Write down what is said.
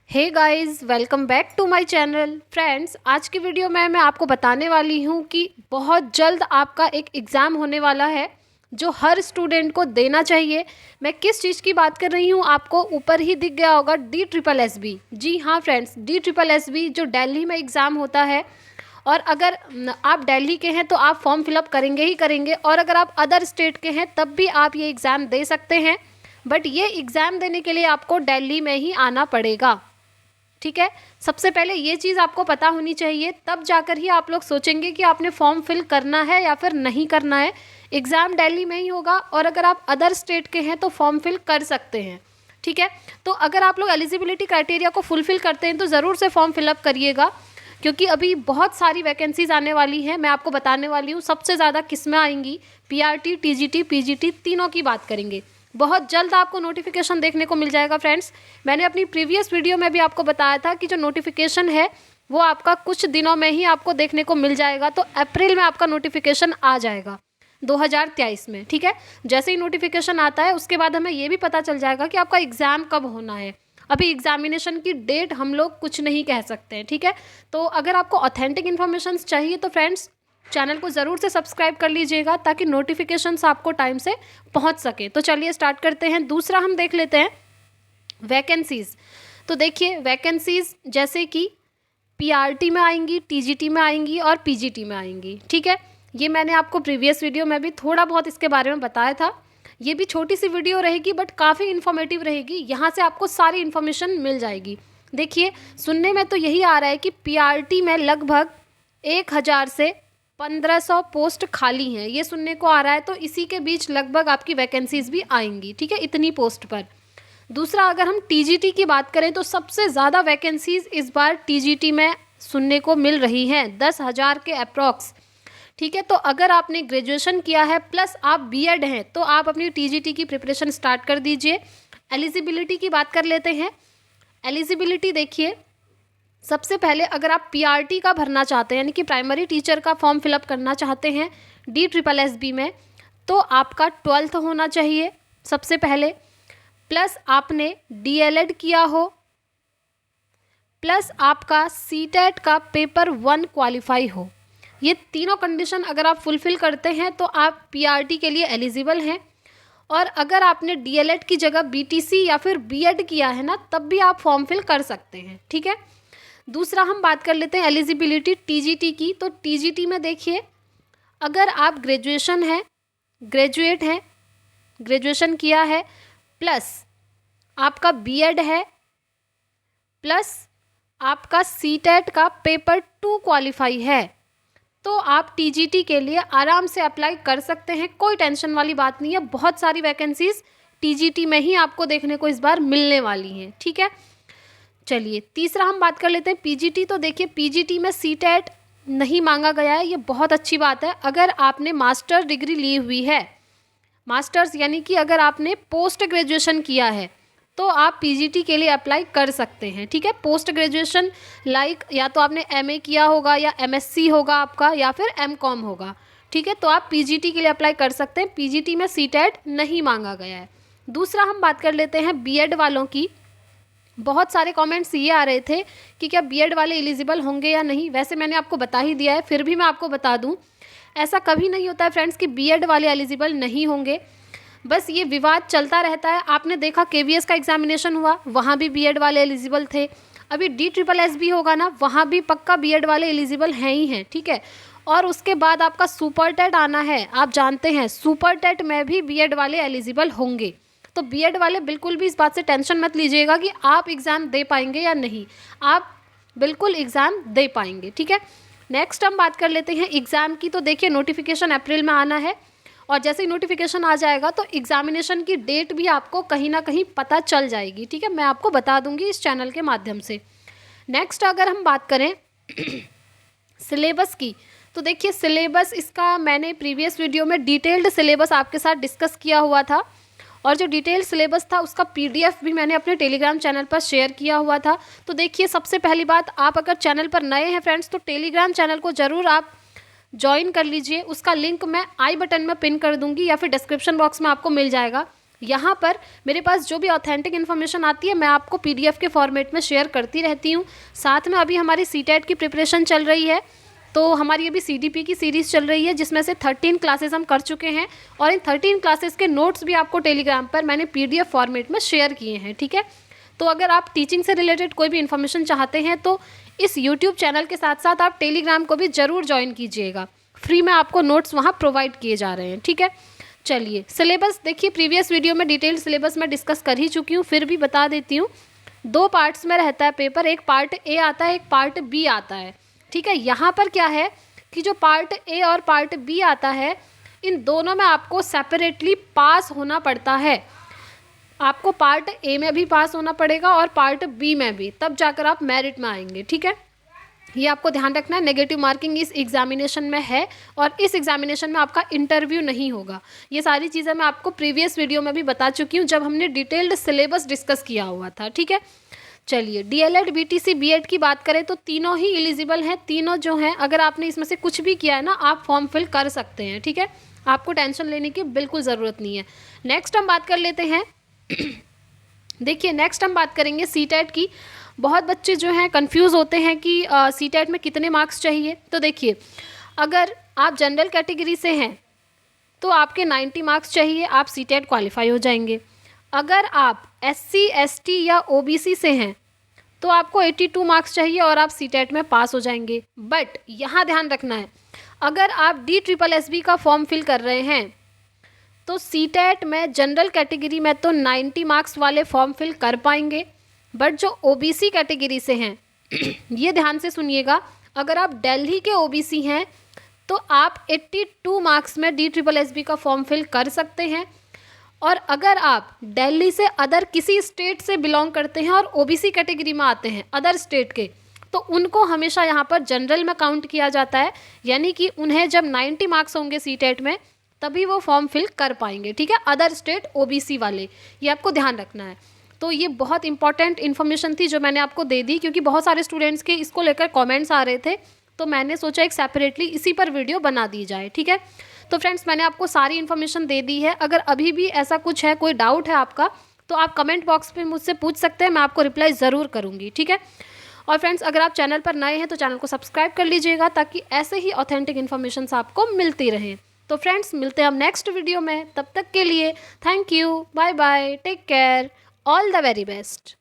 Hey guys, welcome back to my channel. Friends, आज की video में मैं आपको बताने वाली हूँ कि बहुत जल्द आपका एक एग्ज़ाम होने वाला है जो हर स्टूडेंट को देना चाहिए। मैं किस चीज़ की बात कर रही हूँ, आपको ऊपर ही दिख गया होगा, DSSB। जी हाँ फ्रेंड्स, DSSB जो दिल्ली में एग्ज़ाम होता है। और अगर आप दिल्ली के हैं तो आप फॉर्म फिलअप करेंगे ही करेंगे, और अगर आप अदर स्टेट के हैं तब भी आप ये एग्ज़ाम दे सकते हैं। बट ये एग्ज़ाम देने के लिए आपको दिल्ली में ही आना पड़ेगा। ठीक है, सबसे पहले ये चीज़ आपको पता होनी चाहिए, तब जाकर ही आप लोग सोचेंगे कि आपने फॉर्म फिल करना है या फिर नहीं करना है। एग्ज़ाम दिल्ली में ही होगा, और अगर आप अदर स्टेट के हैं तो फॉर्म फिल कर सकते हैं। ठीक है, तो अगर आप लोग एलिजिबिलिटी क्राइटेरिया को फुलफिल करते हैं तो ज़रूर से फॉर्म फिलअप करिएगा, क्योंकि अभी बहुत सारी वैकेंसीज आने वाली हैं। मैं आपको बताने वाली हूँ सबसे ज़्यादा किसमें आएंगी। PRT, TGT, PGT तीनों की बात करेंगे। बहुत जल्द आपको नोटिफिकेशन देखने को मिल जाएगा फ्रेंड्स। मैंने अपनी प्रीवियस वीडियो में भी आपको बताया था कि जो नोटिफिकेशन है वो आपका कुछ दिनों में ही आपको देखने को मिल जाएगा। तो अप्रैल में आपका नोटिफिकेशन आ जाएगा 2023 में। ठीक है, जैसे ही नोटिफिकेशन आता है उसके बाद हमें ये भी पता चल जाएगा कि आपका एग्ज़ाम कब होना है। अभी एग्जामिनेशन की डेट हम लोग कुछ नहीं कह सकते हैं। ठीक है, तो अगर आपको ऑथेंटिक इन्फॉर्मेशन चाहिए तो फ्रेंड्स चैनल को ज़रूर से सब्सक्राइब कर लीजिएगा, ताकि नोटिफिकेशंस आपको टाइम से पहुंच सके। तो चलिए स्टार्ट करते हैं। दूसरा हम देख लेते हैं वैकेंसीज़। तो देखिए, वैकेंसीज़ जैसे कि PRT में आएंगी, TGT में आएंगी और PGT में आएंगी। ठीक है, ये मैंने आपको प्रीवियस वीडियो में भी थोड़ा बहुत इसके बारे में बताया था। ये भी छोटी सी वीडियो रहेगी बट काफ़ी इन्फॉर्मेटिव रहेगी। यहाँ से आपको सारी इन्फॉर्मेशन मिल जाएगी। देखिए, सुनने में तो यही आ रहा है कि PRT में लगभग 1000 से 1500 पोस्ट खाली हैं, ये सुनने को आ रहा है। तो इसी के बीच लगभग आपकी वैकेंसीज भी आएंगी। ठीक है, इतनी पोस्ट पर। दूसरा, अगर हम TGT की बात करें तो सबसे ज़्यादा वैकेंसीज इस बार TGT में सुनने को मिल रही हैं, 10,000 के अप्रॉक्स। ठीक है, तो अगर आपने ग्रेजुएशन किया है प्लस आप BEd हैं तो आप अपनी TGT की प्रिपरेशन स्टार्ट कर दीजिए। एलिजिबिलिटी की बात कर लेते हैं। एलिजिबिलिटी देखिए, सबसे पहले अगर आप PRT का भरना चाहते हैं, यानी कि प्राइमरी टीचर का फॉर्म फिलअप करना चाहते हैं DSSB में, तो आपका 12th होना चाहिए सबसे पहले, प्लस आपने DLED किया हो, प्लस आपका CTET का पेपर 1 क्वालिफाई हो। ये तीनों कंडीशन अगर आप फुलफ़िल करते हैं तो आप PRT के लिए एलिजिबल हैं। और अगर आपने DLED की जगह BTC या फिर BEd किया है ना, तब भी आप फॉर्म फिल कर सकते हैं। ठीक है, दूसरा हम बात कर लेते हैं एलिजिबिलिटी TGT की। तो TGT में देखिए, अगर आप ग्रेजुएट हैं, ग्रेजुएशन किया है, प्लस आपका BEd है, प्लस आपका CTET का पेपर 2 क्वालिफाई है, तो आप TGT के लिए आराम से अप्लाई कर सकते हैं। कोई टेंशन वाली बात नहीं है। बहुत सारी वैकेंसीज TGT में ही आपको देखने को इस बार मिलने वाली हैं। ठीक है, चलिए तीसरा हम बात कर लेते हैं PGT। तो देखिए, PGT में CTET नहीं मांगा गया है, ये बहुत अच्छी बात है। अगर आपने मास्टर डिग्री ली हुई है, मास्टर्स यानी कि अगर आपने पोस्ट ग्रेजुएशन किया है, तो आप PGT के लिए अप्लाई कर सकते हैं। ठीक है, पोस्ट ग्रेजुएशन लाइक या तो आपने MA किया होगा या MSc होगा आपका, या फिर MCOM होगा। ठीक है, तो आप PGT के लिए अप्लाई कर सकते हैं। PGT में CTET नहीं मांगा गया है। दूसरा हम बात कर लेते हैं BEd वालों की। बहुत सारे कमेंट्स ये आ रहे थे कि क्या BEd वाले एलिजिबल होंगे या नहीं। वैसे मैंने आपको बता ही दिया है, फिर भी मैं आपको बता दूं, ऐसा कभी नहीं होता है फ्रेंड्स कि BEd वाले एलिजिबल नहीं होंगे। बस ये विवाद चलता रहता है। आपने देखा KVS का एग्जामिनेशन हुआ, वहाँ भी BEd वाले एलिजिबल थे। अभी DSSB होगा ना, वहाँ भी पक्का BEd वाले एलिजिबल हैं ही हैं। ठीक है, और उसके बाद आपका सुपर टेट आना है, आप जानते हैं सुपर टेट में भी BEd वाले एलिजिबल होंगे। तो BEd वाले बिल्कुल भी इस बात से टेंशन मत लीजिएगा कि आप एग्ज़ाम दे पाएंगे या नहीं, आप बिल्कुल एग्ज़ाम दे पाएंगे। ठीक है, नेक्स्ट हम बात कर लेते हैं एग्ज़ाम की। तो देखिए, नोटिफिकेशन अप्रैल में आना है, और जैसे ही नोटिफिकेशन आ जाएगा तो एग्जामिनेशन की डेट भी आपको कहीं ना कहीं पता चल जाएगी। ठीक है, मैं आपको बता दूंगी इस चैनल के माध्यम से। नेक्स्ट अगर हम बात करें सिलेबस की, तो देखिए सिलेबस इसका मैंने प्रीवियस वीडियो में डिटेल्ड सिलेबस आपके साथ डिस्कस किया हुआ था, और जो डिटेल्ड सिलेबस था उसका PDF भी मैंने अपने टेलीग्राम चैनल पर शेयर किया हुआ था। तो देखिए, सबसे पहली बात, आप अगर चैनल पर नए हैं फ्रेंड्स तो टेलीग्राम चैनल को ज़रूर आप ज्वाइन कर लीजिए। उसका लिंक मैं आई बटन में पिन कर दूंगी या फिर डिस्क्रिप्शन बॉक्स में आपको मिल जाएगा। यहाँ पर मेरे पास जो भी ऑथेंटिक इन्फॉर्मेशन आती है मैं आपको PDF के फॉर्मेट में शेयर करती रहती हूँ। साथ में अभी हमारी CTET की प्रिपरेशन चल रही है, तो हमारी अभी CDP की सीरीज़ चल रही है जिसमें से 13 क्लासेस हम कर चुके हैं और इन 13 क्लासेस के नोट्स भी आपको टेलीग्राम पर मैंने PDF फॉर्मेट में शेयर किए हैं, ठीक है। तो अगर आप टीचिंग से रिलेटेड कोई भी इन्फॉर्मेशन चाहते हैं तो इस यूट्यूब चैनल के साथ साथ आप टेलीग्राम को भी ज़रूर ज्वाइन कीजिएगा। फ्री में आपको नोट्स वहाँ प्रोवाइड किए जा रहे हैं, ठीक है। चलिए सिलेबस देखिए, प्रीवियस वीडियो में डिटेल सिलेबस मैं डिस्कस कर ही चुकी हूँ, फिर भी बता देती हूँ। 2 पार्ट्स में रहता है पेपर, एक पार्ट A आता है, एक पार्ट B आता है, ठीक है। यहाँ पर क्या है कि जो पार्ट A और पार्ट B आता है, इन दोनों में आपको सेपरेटली पास होना पड़ता है। आपको पार्ट A में भी पास होना पड़ेगा और पार्ट B में भी, तब जाकर आप मेरिट में आएंगे, ठीक है। ये आपको ध्यान रखना है। नेगेटिव मार्किंग इस एग्जामिनेशन में है और इस एग्जामिनेशन में आपका इंटरव्यू नहीं होगा। ये सारी चीज़ें मैं आपको प्रीवियस वीडियो में भी बता चुकी हूँ जब हमने डिटेल्ड सिलेबस डिस्कस किया हुआ था, ठीक है। चलिए DLED BTC BEd की बात करें तो तीनों ही एलिजिबल हैं। तीनों जो हैं, अगर आपने इसमें से कुछ भी किया है ना, आप फॉर्म फिल कर सकते हैं, ठीक है। आपको टेंशन लेने की बिल्कुल ज़रूरत नहीं है। नेक्स्ट हम बात कर लेते हैं देखिए नेक्स्ट हम बात करेंगे CTET की। बहुत बच्चे जो हैं कंफ्यूज होते हैं कि CTET में कितने मार्क्स चाहिए। तो देखिए, अगर आप जनरल कैटेगरी से हैं तो आपके 90 मार्क्स चाहिए, आप CTET क्वालिफाई हो जाएंगे। अगर आप SC ST या OBC से हैं तो आपको 82 मार्क्स चाहिए और आप CTET में पास हो जाएंगे। बट यहाँ ध्यान रखना है, अगर आप DSSB का फॉर्म फिल कर रहे हैं तो CTET में जनरल कैटेगरी में तो 90 मार्क्स वाले फॉर्म फिल कर पाएंगे, बट जो OBC कैटेगरी से हैं ये ध्यान से सुनिएगा, अगर आप दिल्ली के OBC हैं तो आप 82 मार्क्स में DSSB का फॉर्म फिल कर सकते हैं। और अगर आप दिल्ली से अदर किसी स्टेट से बिलोंग करते हैं और OBC कैटेगरी में आते हैं अदर स्टेट के, तो उनको हमेशा यहाँ पर जनरल में काउंट किया जाता है, यानी कि उन्हें जब 90 मार्क्स होंगे CTET में तभी वो फॉर्म फिल कर पाएंगे, ठीक है। अदर स्टेट OBC वाले, ये आपको ध्यान रखना है। तो ये बहुत इंपॉर्टेंट इन्फॉर्मेशन थी जो मैंने आपको दे दी, क्योंकि बहुत सारे स्टूडेंट्स के इसको लेकर कमेंट्स आ रहे थे, तो मैंने सोचा एक सेपरेटली इसी पर वीडियो बना दी जाए, ठीक है। तो फ्रेंड्स, मैंने आपको सारी इन्फॉर्मेशन दे दी है। अगर अभी भी ऐसा कुछ है, कोई डाउट है आपका, तो आप कमेंट बॉक्स पे मुझसे पूछ सकते हैं, मैं आपको रिप्लाई ज़रूर करूँगी, ठीक है। और फ्रेंड्स, अगर आप चैनल पर नए हैं तो चैनल को सब्सक्राइब कर लीजिएगा ताकि ऐसे ही ऑथेंटिक इन्फॉर्मेशन आपको मिलती रहें। तो फ्रेंड्स, मिलते हैं हम नेक्स्ट वीडियो में, तब तक के लिए thank you, bye bye, take care, all the very best.